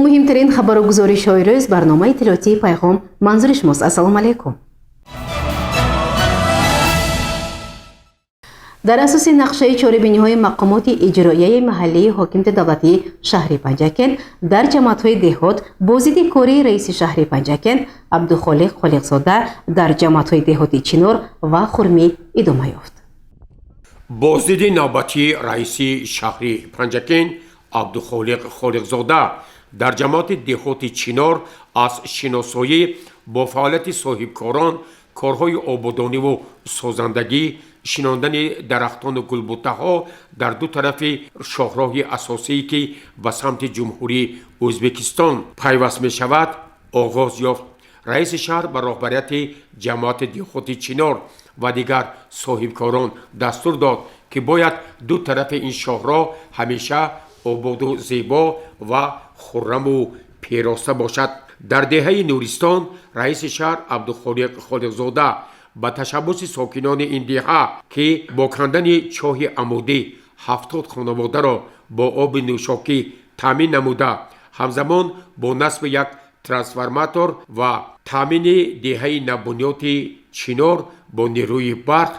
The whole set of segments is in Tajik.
муҳимтарин хабару гузоришҳои рӯз барномаи иттилоотии пайғом манзури шумост. ассалому алайкум. дар асоси нақшаи чорабиниҳои мақомоти иҷроияи маҳаллии ҳокимияти давлатии шаҳри Панҷакент дар ҷамоатҳои деҳот бо зидди кори раиси шаҳри Панҷакент Абдухолиқ Холиқзода дар ҷамоатҳои деҳоти Чинор ва Хурмӣ идома ёфт. бо зидди навбатии раиси шаҳри Панҷакент Абдухолиқ Холиқзода дар ҷамоати деҳоти Чинор аз шиносоӣ бо фаъолияти соҳибкорон, корҳои ободониву созандагӣ, шинондани дарахтону гулбуттаҳо дар ду тарафи шоҳроҳи асосие ки ба самти ҷумҳурии Ӯзбекистон пайваст мешавад оғоз ёфт. раиси шаҳр ба роҳбарияти ҷамоати деҳоти Чинор ва дигар соҳибкорон дастур дод ки бояд ду тарафи ин шоҳроҳ ҳамеша ободу зебо ва хурраму пироста бошад. дар деҳаи Нуристон раиси шаҳр Абдухолиқ Холиқзода ба ташаббуси сокинони ин деҳа ки бо кандани чоҳи амудӣ 70 хонаводаро бо оби нӯшокӣ таъмин намуда, ҳамзамон бо насби як трансформатор ва таъмини деҳаи навбунёти Чинор бо нерӯи барқ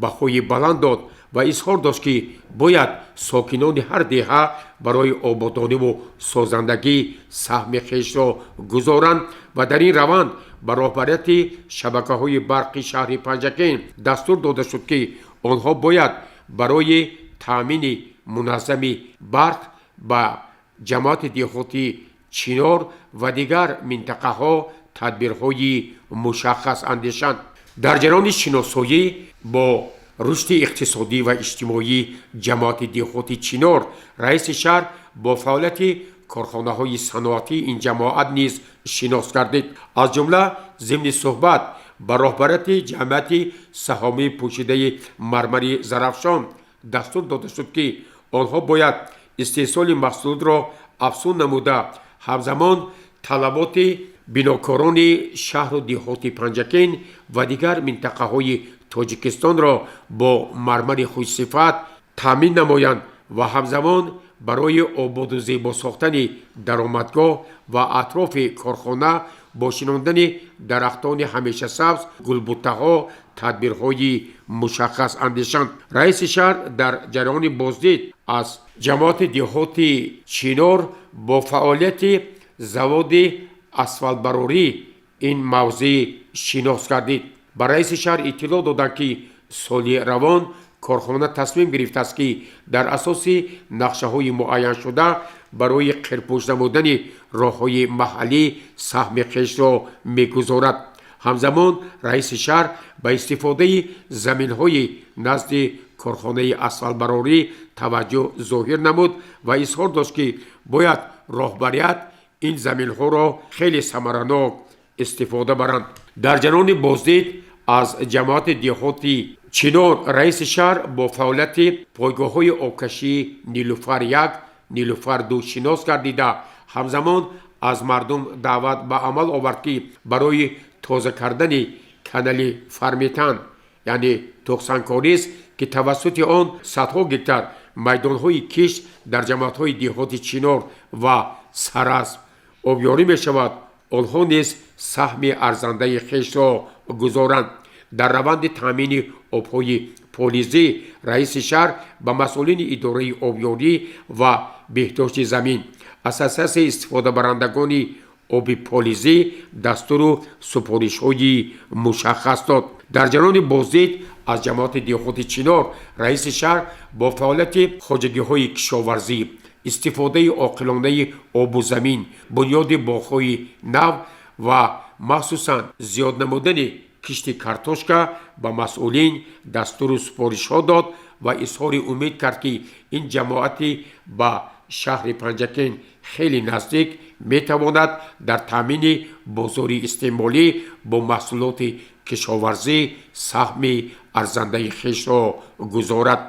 баҳои баланд дод ва изҳор дошт ки бояд сокинони ҳар деҳа барои ободониву созандагӣ саҳми хешро гузоранд ва дар ин раванд ба роҳбарияти шабакаҳои барқи шаҳри Панҷакент дастур дода шуд ки онҳо бояд барои таъмини муназзами барқ ба ҷамоати деҳоти Чинор ва дигар минтақаҳо тадбирҳои мушаххас андешанд. дар ҷараёни шиносоӣ бо рушди иқтисодӣ ва иҷтимоии ҷамоати деҳоти Чинор раиси шаҳр бо фаъолияти корхонаҳои саноатии ин ҷамоат низ шинос гардид. аз ҷумла зимни суҳбат ба роҳбарияти ҷамъияти саҳомии пӯшидаи мармари зарафшон дастур дода шуд ки онҳо бояд истеҳсоли маҳсулотро афзун намуда, ҳамзамон талаботи бинокорони шаҳру деҳоти Панҷакент ва дигар минтақаҳои Тоҷикистонро бо мармари хушсифат таъмин намоянд ва ҳамзамон барои ободу зебо сохтани даромадгоҳ ва атрофи корхона бо шинондани дарахтони ҳамешасабз, гулбуттаҳо тадбирҳои мушаххас андешанд. раиси шаҳр дар ҷараёни боздид аз ҷамоати деҳоти Чинор бо фаъолияти заводи асфалтбарорӣ ин мавзеъ шинос гардид. ба раиси шаҳр иттилоъ доданд ки соли равон корхона тасмим гирифтааст ки дар асоси нақшаҳои муайяншуда барои қирпӯш намудани роҳҳои маҳаллӣ саҳми хешро мегузорад. ҳамзамон раиси шаҳр ба истифодаи заминҳои назди корхонаи асфалтбарорӣ таваҷҷӯҳ зоҳир намуд ва изҳор дошт ки бояд роҳбарият ин заминҳоро хеле самаранок истифода баранд. дар ҷараёни боздид аз ҷамоати деҳоти Чинор раиси шаҳр бо фаъолияти пойгоҳҳои обкашии Нилуфар 1, Нилуфар 2 шинос гардида, ҳамзамон аз мардум даъват ба амал овард ки барои тоза кардани канали Фарметан яъне тухсанкорист ки тавассути он садҳо гектар майдонҳои кишт дар ҷамоатҳои деҳоти Чинор ва Сарасп обёрӣ мешавад, онҳо низ саҳми арзандаи хешро гузоранд. дар раванди таъмини обҳои полизӣ раиси шаҳр ба масъулини идораи обёрӣ ва беҳдошти замин, ассотсиатсияи истифодабарандагони оби полизӣ дастуру супоришҳои мушаххас дод. дар ҷараёни боздид аз ҷамоати деҳоти Чинор раиси шаҳр бо фаъолияти хоҷагиҳои кишоварзӣ, истифодаи оқилонаи обу замин, бунёди боғҳои нав ва махсусан зиёд намудани кишти картошка ба масъулин дастуру супоришҳо дод ва изҳори умед кард ки ин ҷамоати ба шаҳри Панҷакент хеле наздик метавонад дар таъмини бозори истеъмолӣ бо маҳсулоти кишоварзӣ саҳми арзандаи хешро гузорад.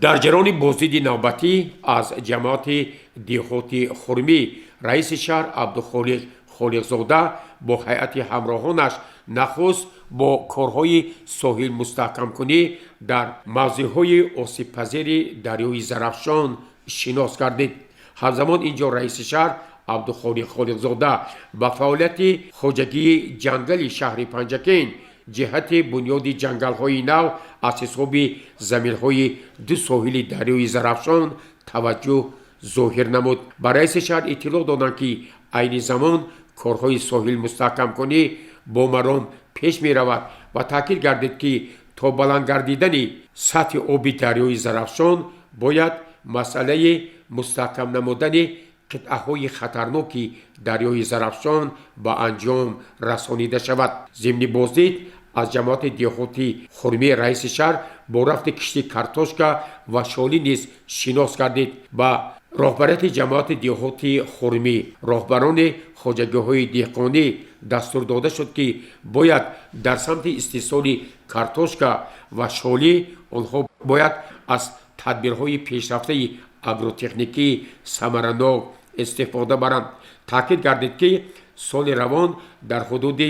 дар ҷараёни боздиди навбатӣ аз ҷамоати деҳоти Хурмӣ раиси шаҳр Абдухолиқ Холиқзода бо ҳайати ҳамроҳонаш нахуст با کارهای ساحل مستحکم کنی در موضعهای آسیب‌پذیر دریای زرافشان شناس گردید. همزمان اینجا رئیس شهر عبدالخالق خالقزاده با فعالیت خواجگی جنگل شهر پنجکین جهت بنیاد جنگل‌های نو از حساب زمین‌های دو ساحل دریای زرافشان توجه ظاهر نمود. با رئیس شهر اطلاع دادند که عین زمان کارهای ساحل مستحکم کنی با مرام پیش می رود و تاکید گردید که تا بلند گردیدن سطح آب دریای زرافشان باید مسئله مستحکم نمودن قطعه‌های خطرناک دریای زرافشان با انجام رسانیده شود. ضمن بازدید از جماعت دهاتی خرمی رئیس شهر با رفت کشتی کارتوشکا و شالی نیز شناس گردید. با راهبریت جماعت دهاتی خرمی راهبران خواجگی‌های دهقانی دستور داده شد که باید در سمت استحصال کارتوشکا و شالی آنها باید از تدبیرهای پیشرفته اگروتکنیکی ثمرناک استفاده برند. تاکید گردید که سال روان در حدود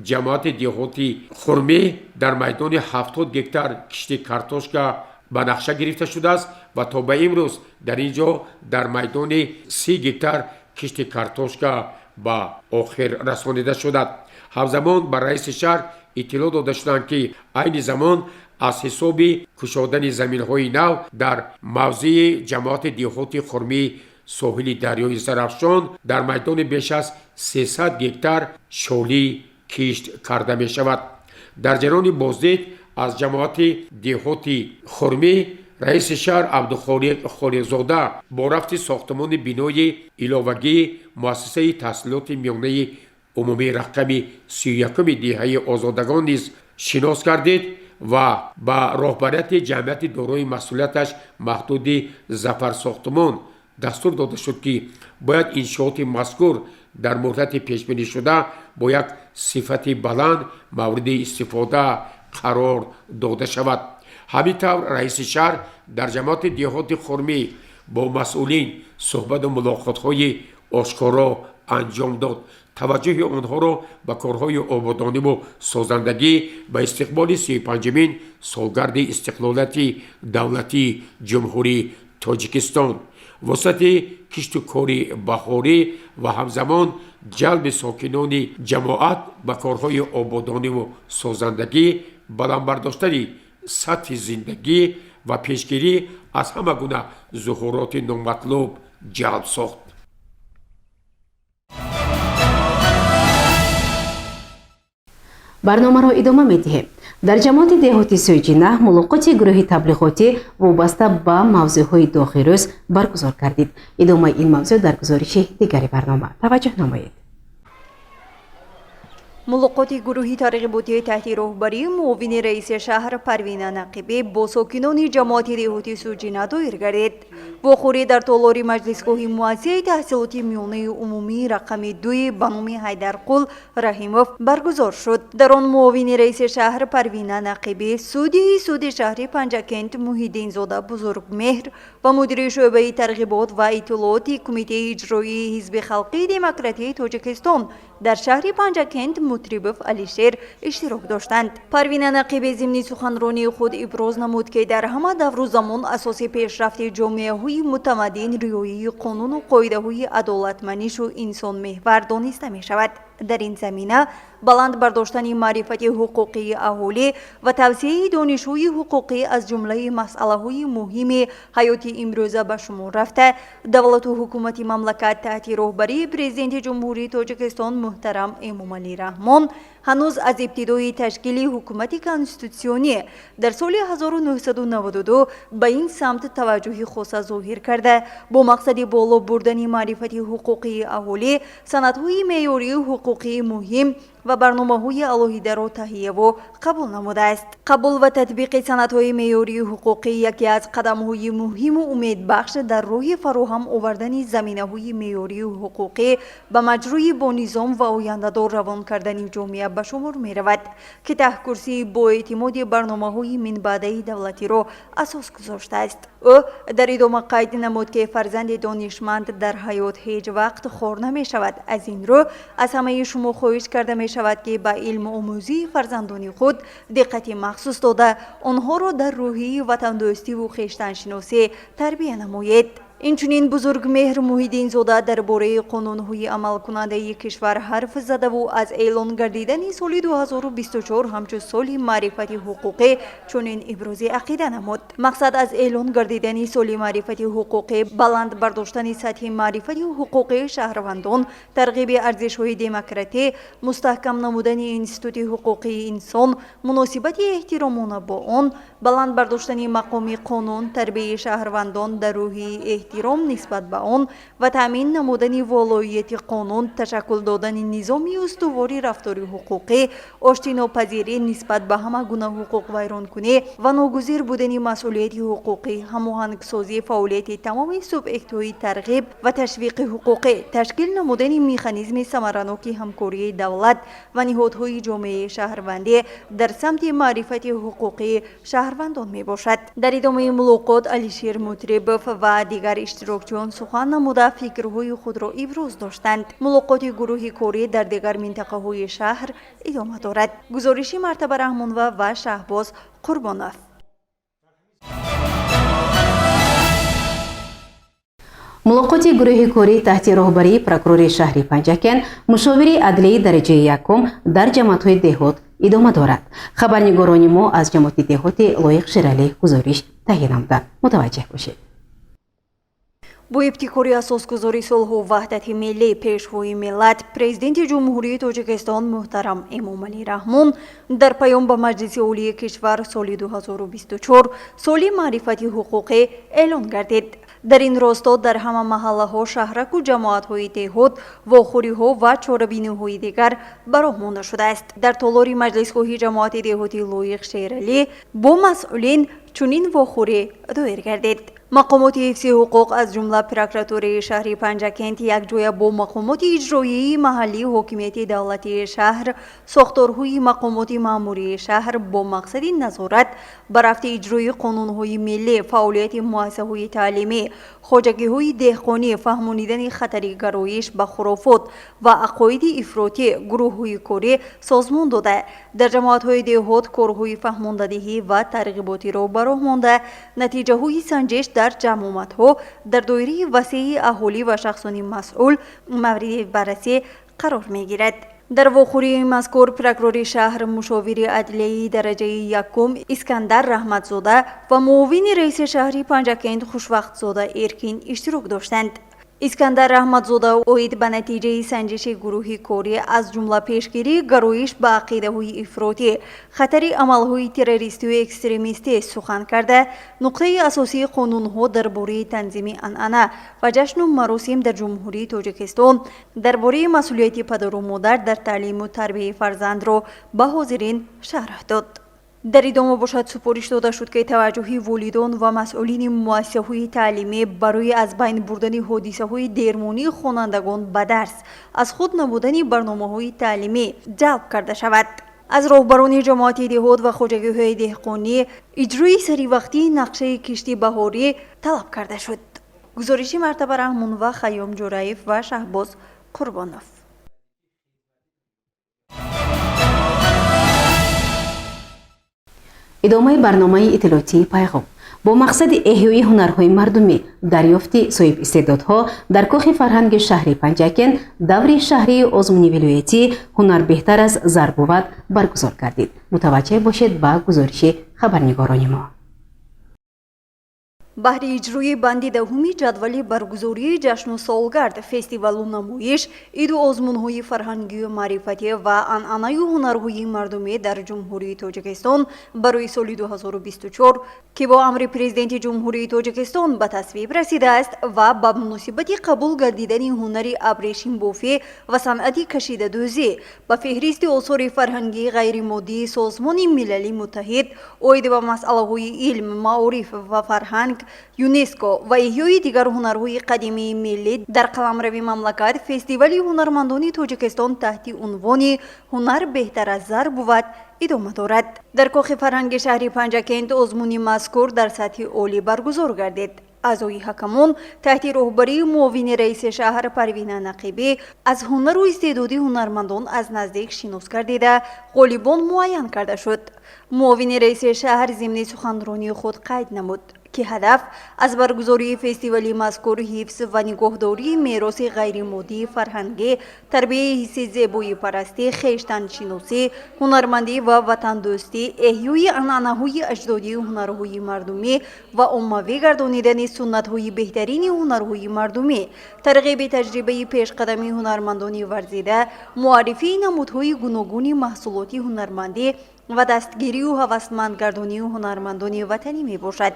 جماعت دهاتی خرمی در میدان 70 گکتار کشتی کارتوشکا به نقشه گرفته شده است و تا به امروز در اینجا در میدان 30 گکتار کشتی کارتوشکا به آخر رسانیده شده. همزمان به رئیس شهر اطلاع داده شدند که عین زمان از حساب کشادن زمین‌های نو در موضع جماعت دهاتی خرمی ساحل دریای زرافشان در میدان بیش از 300 گکتار شالی کشت کرده می شود. در جریان بازدید از جماعت دهاتی خرمی رئیس شهر عبدالخالق خالقزاده با رفت ساختمان بینای علاوگی مؤسسه تحصیلات میانه عمومی رقم 31 دهه آزادگان نیز شناس گردید و با راهبریت جمعیت دارای مسئولیتش محدود ظفر ساختمان دستور داده شد که باید انشاءات مذکور در مهلت پیش بینی شده با یک صفت بلند مورد استفاده قرار داده شود. همینطور رئیس شهر در جماعت دهات خرمی با مسئولین صحبت و ملاقات‌های آشکارا انجام داد. توجه آنها را به کارهای آبادانی و سازندگی به استقبال 35مین سالگرد استقلالیت دولتی جمهوری تاجیکستان وسط کشت و کار بهاری و همزمان جلب ساکنان جماعت به کارهای آبادانی و سازندگی، بلند برداشتن سطح زندگی و پیشگیری از همه گونه ظهورات نامطلوب جلب ساخت. برنامه را ادامه می‌دهیم. در جماعت دهاتی سویجینه ملاقات گروه تبلیغاتی وابسته به موضوعهای داخلی روز برگزار کردید. ادامه این موضوع در گزارش دیگری برنامه. توجه نمایید. ملاقات گروهی ترغیباتی تحت راهبری معاون رئیس شهر پروین نقیبی با ساکنان جماعت دهاتی سویجینه دایر گردید. واخوری در تالار مجلسگاه مؤسسه تحصیلات میانه عمومی رقم 2 به نام حیدرقل رحیموف برگزار شد. در آن معاون رئیس شهر پروین نقیبی، سود شهر پنجکند محیدین زاده بزرگمهر و مدیر شعبه ترغیبات و اطلاعات کمیته اجرایی حزب خلقی دموکراتی تاجیکستان در شهر پنجکند مطربف علیشیر اشتراک داشتند. پروین نقیبی ضمن سخنرانی خود ابراز نمود که در همه دور و زمان اساس پیشرفت جامعه های متمدن رعایت قانون و قاعده های عدالتمندی و انسان محور دانسته می شود. در این زمینه بلند برداشتن معرفت حقوقی اهالی و توسعه دانش‌های حقوقی از جمله مسائل مهم حیات امروزه به شمار رفته، دولت و حکومت مملکت تحت راهبری پرزیدنت جمهوری تاجیکستان محترم امامعلی رحمان هنوز از ابتدای تشکیل حکومت کانستیتوسیونی در سال 1992 به این سمت توجه خاص ظاهر کرده با مقصد بالا بردن معرفت حقوقی اهالی، سندهای معیاری حقوقی مهم و برنامه‌های علاهیده را تهیه و قبول نموده است. قبول و تطبیق سندهای معیاری حقوقی یکی از قدم‌های مهم و امیدبخش در راه فراهم آوردن زمینه‌های معیاری حقوقی به مجروی با نظام و آینده‌دار روان کردن جامعه به شمار می‌رود که تحت کرسی با اعتماد برنامه‌های من بعده دولتی را اساس گذاشته است. او در ادامه قید نمود که فرزند دانشمند در حیات هیچ وقت خار نمی‌شود. از این رو از همه شما خواهش کرده شود که به علم آموزی فرزندان خود دقت مخصوص داده آنها را در روحیه وطن دوستی و خویشتن شناسی تربیت نماید. اینچنین بزرگ مهر محیدین زاده درباره قانون‌های عمل کننده کشور حرف زده و از اعلان گردیدن سال 2024 همچون سال معرفت حقوقی چنین ابراز عقیده نمود. مقصد از اعلان گردیدن سال معرفت حقوقی بلند برداشتن سطح معرفت حقوقی شهروندان، ترغیب ارزش‌های دموکراتی، مستحکم نمودن انستیتوت حقوقی انسان، مناسبت احترامانه با آن، بلند برداشتن مقام قانون، تربیت شهروندان در روحیه احترام نسبت به آن و تامین نمودن ولایت قانون، تشکل دادن نظامی استواری رفتاری حقوقی، آشتیناپذیری نسبت به همه گونه حقوق ویرانکنی و ناگزیر بودن مسئولیت حقوقی، هماهنگسازی فعالیت تمام سوبئکت‌های ترغیب و تشویق حقوقی، تشکیل نمودن مکانیزم ثمراناک همکاری دولت و نهادهای جامعه شهروندی در سمت معرفت حقوقی شهروندان می باشد. در ادامه ملاقات علیشیر مطربوف و دیگر اشتراکچیان سخن نموده فکرهای خود را ابراز داشتند. ملاقات گروه کاری در دیگر منطقه های شهر ادامه دارد. گزارش مرتبه رحمانوه و شهباز قربانوف. ملاقات گروه کاری تحت راهبری پروکورور شهر پنجکن مشاور عدلیه درجه یکم در جماعت‌های دهات ادامه دارد. خبرنگاران ما از جماعت دهات لایق شیرالی گزارش تهیه نموده. متوجه باشید. با ابتکاری اساسگذاری صلح و وحدت ملی پیشوای ملت، پرزیدنت جمهوری تاجیکستان محترم امامعلی رحمون در پیام به مجلس عالی کشور سال 2024 سال معرفت حقوقی اعلان گردید. در این راستا در همه محله ها، شهرک و جماعت های دهات، واخوری ها و چاربینی های دیگر براه مانده شده است. در تالار مجلسگاه جماعت دهاتی لایق شیرالی با مسئولین چنین واخوری دایر گردید. مقامات حفظ حقوق از جمله پروکورور شهر پنجکن یک جای با مقامات اجرایی محلی حاکمیت دولتی شهر، ساختارهای مقامات مأموری شهر با مقصد نظارت بر رفت اجرای قانونهای ملی، فعالیت مؤسسه‌های تعلیمی، خواجگی‌های دهقانی، فهمانیدن خطر گرایش به خرافات و عقاید افراطی گروه‌های کاری سازمان داده. در جماعت‌های دهات کارهای فهماندهی و ترغیباتی را براه مانده، نتیجه‌های سنجش در جمعیت‌ها در دایره وسیع اهالی و شخصان مسئول مورد بررسی قرار می‌گیرد. در واخوری مذکور پروکورور شهر، مشاور عدلیه درجه یکم اسکندر رحمتزاده و معاون رئیس شهر پنجکن خوشوقتزاده ارکین اشتراک داشتند. اسکندر رحمتزاده اوید به نتیجه سنجش گروه کاری از جمله پیشگیری گرایش به عقیده‌های افراطی، خطر عمل‌های تروریستی و اکستریمیستی سخن کرده، نقطه اساسی قانون‌ها درباره تنظیم عنعنه و جشن و مراسم در جمهوری تاجیکستان درباره مسئولیت پدر و مادر در تعلیم و تربیت فرزند را به حاضرین شرح داد. در ادامه باشد سپارش داده شد که توجه والدان و مسئولین مؤسسه‌های تعلیمی برای از بین بردن حادثه‌های درمانی خوانندگان به درس از خود نبودن برنامه‌های تعلیمی جلب کرده شود. از راهبران جماعت دهات و خواجگی‌های دهقانی اجرای سری وقتی نقشه کشتی بهاری طلب کرده شد. گزارش مرتبه رحمان و خیام جورایف و شهباز قربانوف. ادامه برنامه اطلاعاتی پیغام با مقصد احیای هنرهای مردمی، دریافت صاحب استعدادها در کاخ فرهنگ شهر پنجکن دور شهری آزمونی ولایتی هنر بهتر از زر بود برگزار گردید. متوجه باشید به گزارش خبرنگاران ما. بهر اجرای بند دهمی جدول برگزاری جشن و سالگرد، فستیوال و نمایش، عید و آزمون‌های فرهنگی و معرفتی و عنعنه هنرهای مردمی در جمهوری تاجیکستان برای سال 2024 که با امر پرزیدنت جمهوری تاجیکستان به تصویب رسیده است و به مناسبت قبول گردیدن هنر ابریشم بافی و صنعت کشیده دوزی به فهرست آثار فرهنگی غیر مادی سازمان ملل متحد عاید به مسائل علم، معارف و فرهنگ، یونسکو و احیای دیگر هنرهای قدیمی ملی در قلمرو مملکت فستیوال هنرمندان تاجیکستان تحت عنوان هنر بهتر از زر بود ادامه دارد. در کاخ فرهنگ شهر پنجکن آزمون مذکور در سطح عالی برگزار گردید. аъзои ҳакамон таҳти роҳбарии муовини раиси шаҳр Парвина Нақибӣ аз ҳунару истеъдоди ҳунармандон аз наздик шинос гардида ғолибон муайян карда шуд. муовини раиси шаҳр зимни суханронии худ қайд намуд ки ҳадаф аз баргузории фестивали мазкур ҳифз ва нигоҳдории мероси ғайримоддии фарҳангӣ, тарбияи ҳисси зебоӣ парастӣ, хештаншиносӣ, ҳунармандӣ ва ватандӯстӣ, эҳёи анъанаҳои аҷдодии ҳунарҳои мардумӣ ва оммавӣ гардонидани суннатҳои беҳтарини ҳунарҳои мардумӣ, тарғиби таҷрибаи пешқадами ҳунармандони варзида, муаррифии намудҳои гуногуни маҳсулоти ҳунармандӣ ва дастгирию ҳавасмандгардонии ҳунармандони ватанӣ мебошад.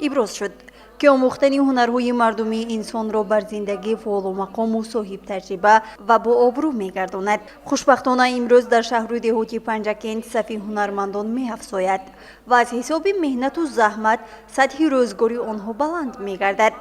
иброз шуд ки омӯхтани ҳунарҳои мардумӣ инсонро бар зиндагӣ фуолумақому соҳибтаҷриба ва бообрӯ мегардонад. хушбахтона имрӯз дар шаҳру деҳоти Панҷакент сафи ҳунармандон меафзояд ва аз ҳисоби меҳнату заҳмат сатҳи рӯзгори онҳо баланд мегардад.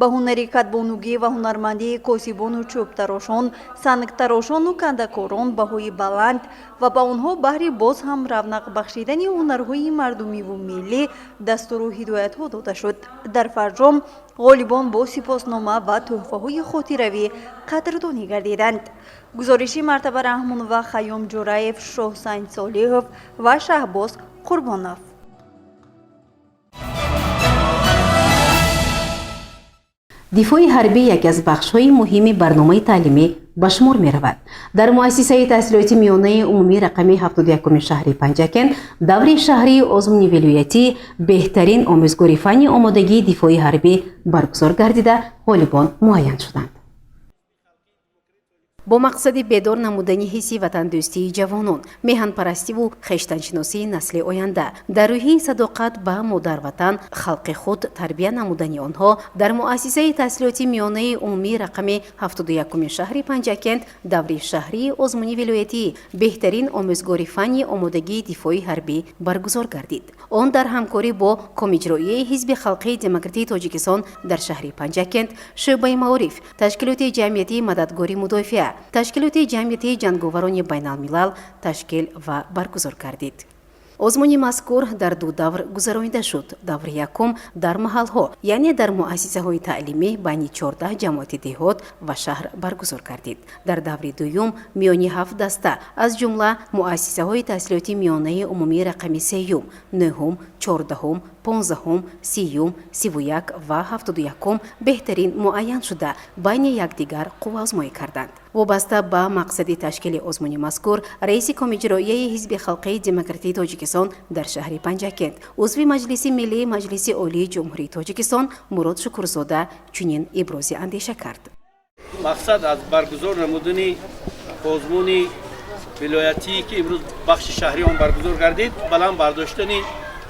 ба ҳунари катбонугӣ ва ҳунармандии косибону чӯбтарошон, сангтарошону кандакорон баҳои баланд ва ба онҳо баҳри боз ҳам равнақ бахшидани ҳунарҳои мардумиву миллӣ дастуру ҳидоятҳо дода шуд. дар фарҷом ғолибон бо сипоснома ва тӯҳфаҳои хотиравӣ қадрдонӣ гардиданд. гузориши Мартаба Раҳмонова, Хаём Ҷураев, Шоҳсайн Солиҳов ва Шаҳбоз Қурбонов. дифои ҳарбӣ яке аз бахшҳои муҳими барномаи таълимӣ ба шумор меравад. дар муассисаи таҳсилоти миёнаи умумии рақами 71 шаҳри Панҷакент даври шаҳрии озмуни вилоятӣ беҳтарин омӯзгори фанни омодагии дифои ҳарбӣ баргузор гардида ғолибон муайян шуданд. бо мақсади бедор намудани ҳисси ватандӯстии ҷавонон, меҳанпарастиву хештаншиносии насли оянда, дар рӯҳии садоқат ба модарватан, халқи худ тарбия намудани онҳо дар муассисаи таҳсилоти миёнаи умумии рақами 71 шаҳри Панҷакент даври шаҳрии озмуни вилоятӣ беҳтарин омӯзгори фанни омодагии дифои ҳарбӣ баргузор гардид. он дар ҳамкорӣ бо комиҷроияи ҳизби халқии демократии Тоҷикистон дар шаҳри Панҷакент, шӯъбаи маориф, ташкилоти ҷамъияти мададгори мудофиа, ташкилоти ҷамъияти ҷанговарони байналмилал ташкил ва баргузор гардид. озмуни мазкур дар ду давр гузаронида шуд. даври якум дар маҳалҳо, яъне дар муассисаҳои таълимӣ байни 14 ҷамоати деҳот ва шаҳр баргузор гардид. дар даври дуюм миёни 7 даста аз ҷумла муассисаҳои таҳсилоти миёнаи умумии рақами 3, 9, 14, 15, 30, 31 ва 71 беҳтарин муайян шуда байни якдигар қувваозмоӣ карданд. вобаста ба мақсади ташкили озмуни мазкур, раиси комиҷроияи ҳизби халқии демократии Тоҷикистон дар шаҳри Панҷакент, узви маҷлиси миллии маҷлиси олии ҷумҳурии Тоҷикистон Мурод Шукрзода чунин ибрози андеша кард. мақсад аз баргузор намудани озмуни вилоятӣ ки имрӯз бахши шаҳрӣ он баргузор гардид, баланд бардоштани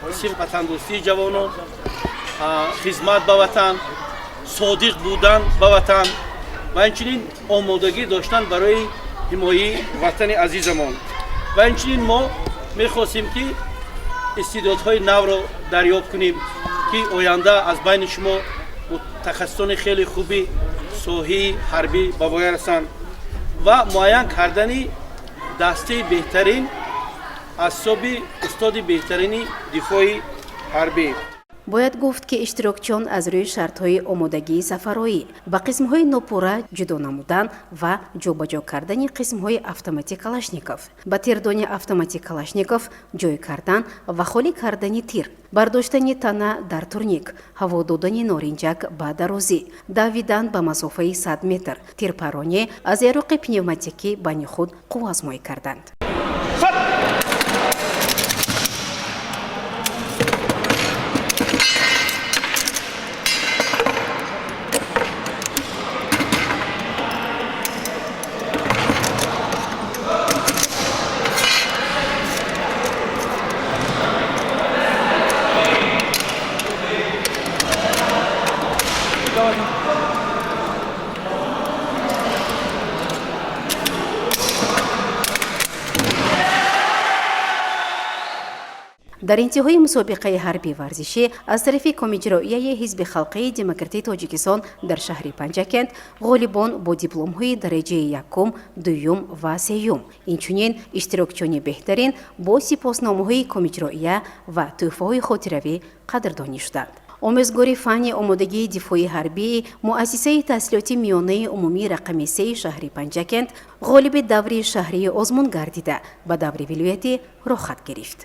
ҳисси ватандӯстии ҷавонон, хизмат ба ватан, содиқ будан ба ватан ва инчунин омодагӣ доштан барои ҳимояи ватани азизамон. ва инчунин мо мехостем ки истеъдодҳои навро дарёб кунем ки оянда аз байни шумо мутахассисони хеле хуби соҳаи ҳарбӣ ба воя расанд ва муайян кардани дастаи беҳтарин аз ҳисоби устоди беҳтарини дифои ҳарбӣ. бояд гуфт ки иштирокчиён аз рӯи шартҳои омодагии сафароӣ ба қисмҳои нопурра ҷудо намудан ва ҷобаҷо кардани қисмҳои автомати калашников, ба тирдони автомати калашников ҷой кардан ва холӣ кардани тир, бардоштани тана дар турник, ҳаво додани норинҷак ба дарозӣ, давидан ба масофаи 100 метр, тирпаронӣ аз яроқи пневматикӣ байни худ қувваозмоӣ карданд. дар интиҳои мусобиқаи ҳарбӣ варзишӣ аз тарафи комиҷроияи ҳизби халқии демократии Тоҷикистон дар шаҳри Панҷакент ғолибон бо дипломҳои дараҷаи 1, 2 ва 3, инчунин иштирокчиёни беҳтарин бо сипосномаҳои комиҷроия ва тӯҳфаҳои хотиравӣ қадрдонӣ шуданд. омӯзгори фанни омодагии дифои ҳарбии муассисаи таҳсилоти миёнаи умумии рақами 3 шаҳри Панҷакент ғолиби даври шаҳрии озмун гардида ба даври вилоятӣ роҳ хат гирифт.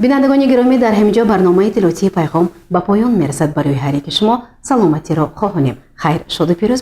бинандагони гиромӣ, дар ҳаминҷо барномаи иттилоотии пайғом ба поён мерасад. Барои ҳар яки шумо саломатиро хоҳонем. Хайр, шоду пирӯз